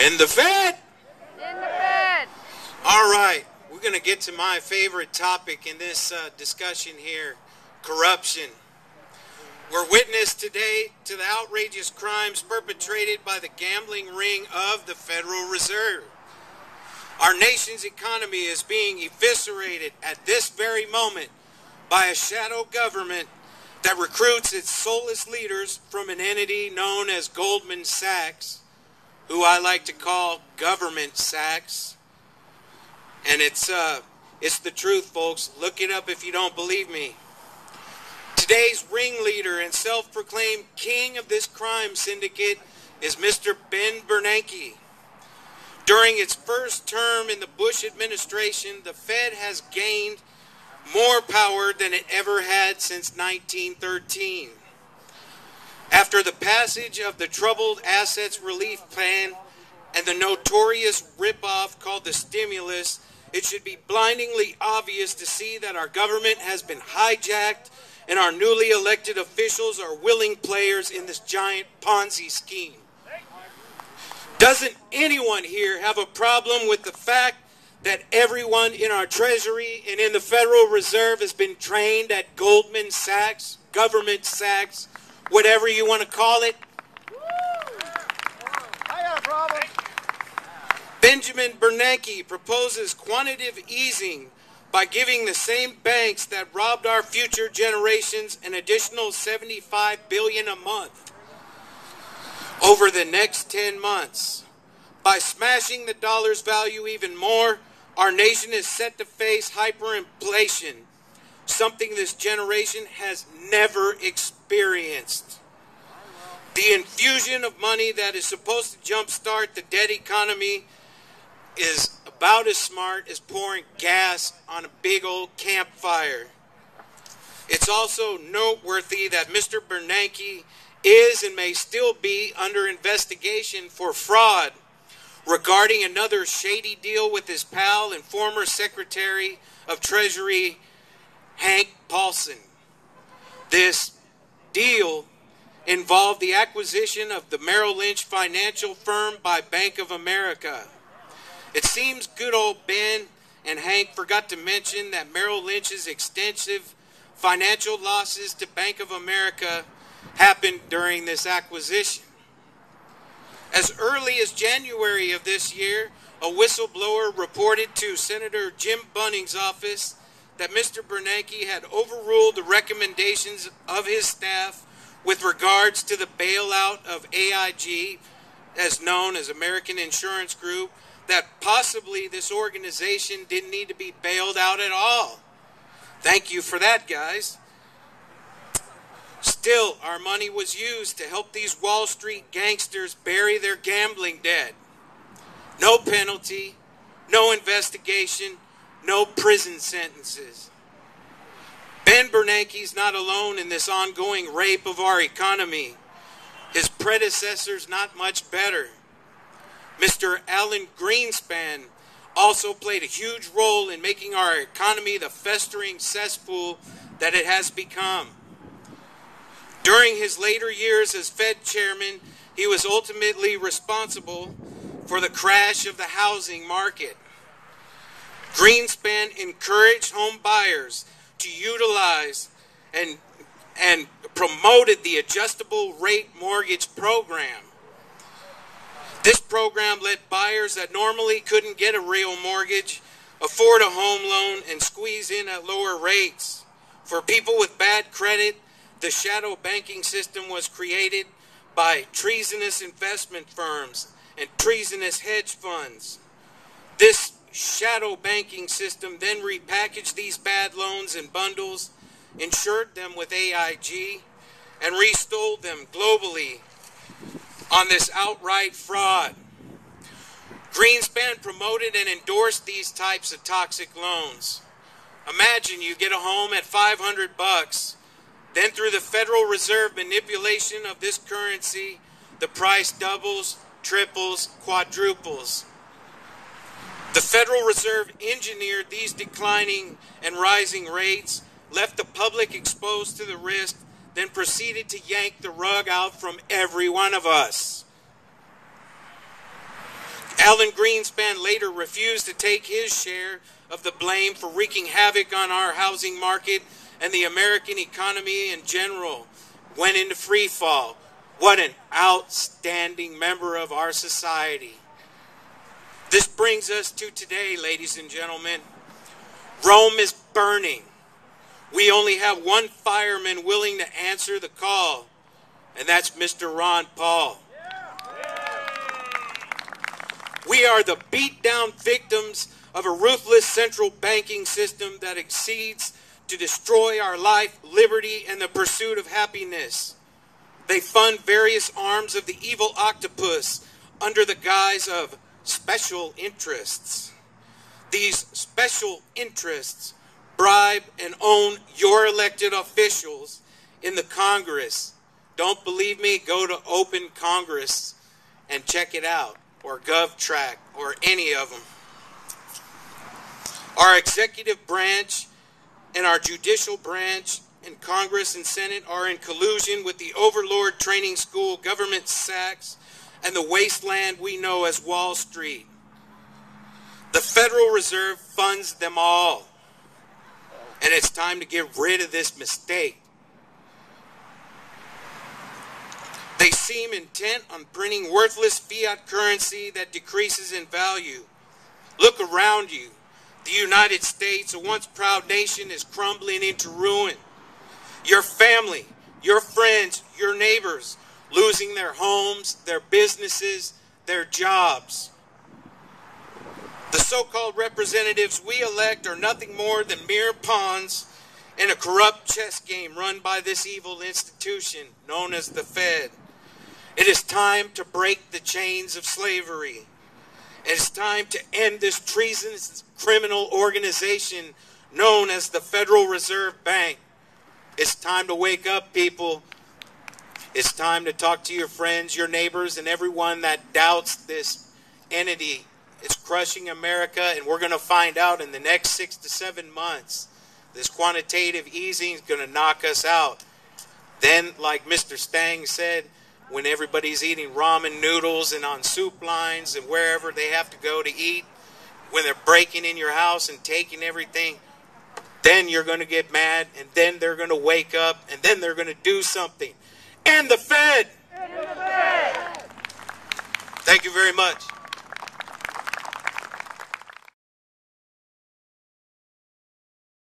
In the Fed. In the Fed. All right, we're going to get to my favorite topic in this discussion here, corruption. We're witness today to the outrageous crimes perpetrated by the gambling ring of the Federal Reserve. Our nation's economy is being eviscerated at this very moment by a shadow government that recruits its soulless leaders from an entity known as Goldman Sachs, who I like to call Government Sachs. And it's the truth, folks. Look it up if you don't believe me. Today's ringleader and self-proclaimed king of this crime syndicate is Mr. Ben Bernanke. During its first term in the Bush administration, the Fed has gained more power than it ever had since 1913. After the passage of the Troubled Assets Relief Plan and the notorious ripoff called the stimulus, it should be blindingly obvious to see that our government has been hijacked and our newly elected officials are willing players in this giant Ponzi scheme. Doesn't anyone here have a problem with the fact that everyone in our Treasury and in the Federal Reserve has been trained at Goldman Sachs, Government Sachs, whatever you want to call it? I got a problem. Benjamin Bernanke proposes quantitative easing by giving the same banks that robbed our future generations an additional $75 billion a month over the next 10 months. By smashing the dollar's value even more, our nation is set to face hyperinflation, something this generation has never experienced. The infusion of money that is supposed to jumpstart the dead economy is about as smart as pouring gas on a big old campfire. It's also noteworthy that Mr. Bernanke is and may still be under investigation for fraud regarding another shady deal with his pal and former Secretary of Treasury, Hank Paulson. This deal involved the acquisition of the Merrill Lynch financial firm by Bank of America. It seems good old Ben and Hank forgot to mention that Merrill Lynch's extensive financial losses to Bank of America happened during this acquisition. As early as January of this year, a whistleblower reported to Senator Jim Bunning's office that Mr. Bernanke had overruled the recommendations of his staff with regards to the bailout of AIG, as known as American Insurance Group, that possibly this organization didn't need to be bailed out at all. Thank you for that, guys. Still, our money was used to help these Wall Street gangsters bury their gambling debt. No penalty, no investigation, no prison sentences. Ben Bernanke's not alone in this ongoing rape of our economy. His predecessor's not much better. Mr. Alan Greenspan also played a huge role in making our economy the festering cesspool that it has become. During his later years as Fed chairman, he was ultimately responsible for the crash of the housing market. Greenspan encouraged home buyers to utilize and promoted the adjustable rate mortgage program. This program let buyers that normally couldn't get a real mortgage afford a home loan and squeeze in at lower rates. For people with bad credit, the shadow banking system was created by treasonous investment firms and treasonous hedge funds. This shadow banking system then repackaged these bad loans in bundles, insured them with AIG, and resold them globally on this outright fraud. Greenspan promoted and endorsed these types of toxic loans. Imagine you get a home at $500, then through the Federal Reserve manipulation of this currency, the price doubles, triples, quadruples. The Federal Reserve engineered these declining and rising rates, left the public exposed to the risk, then proceeded to yank the rug out from every one of us. Alan Greenspan later refused to take his share of the blame for wreaking havoc on our housing market, and the American economy in general went into free fall. What an outstanding member of our society. This brings us to today, ladies and gentlemen. Rome is burning. We only have one fireman willing to answer the call, and that's Mr. Ron Paul. We are the beat-down victims of a ruthless central banking system that exceeds to destroy our life, liberty, and the pursuit of happiness. They fund various arms of the evil octopus under the guise of special interests. These special interests bribe and own your elected officials in the Congress. Don't believe me? Go to Open Congress and check it out, or GovTrack, or any of them. Our executive branch and our judicial branch in Congress and Senate are in collusion with the overlord training school, government sacks, and the wasteland we know as Wall Street. The Federal Reserve funds them all, and it's time to get rid of this mistake. They seem intent on printing worthless fiat currency that decreases in value. Look around you. The United States, a once proud nation, is crumbling into ruin. Your family, your friends, your neighbors, losing their homes, their businesses, their jobs. The so-called representatives we elect are nothing more than mere pawns in a corrupt chess game run by this evil institution known as the Fed. It is time to break the chains of slavery. It is time to end this treasonous criminal organization known as the Federal Reserve Bank. It's time to wake up, people. It's time to talk to your friends, your neighbors, and everyone that doubts this entity. It's crushing America, and we're going to find out in the next 6 to 7 months. This quantitative easing is going to knock us out. Then, like Mr. Stang said, when everybody's eating ramen noodles and on soup lines and wherever they have to go to eat, when they're breaking in your house and taking everything, then you're going to get mad, and then they're going to wake up, and then they're going to do something. And the Fed! And the Fed! Thank you very much.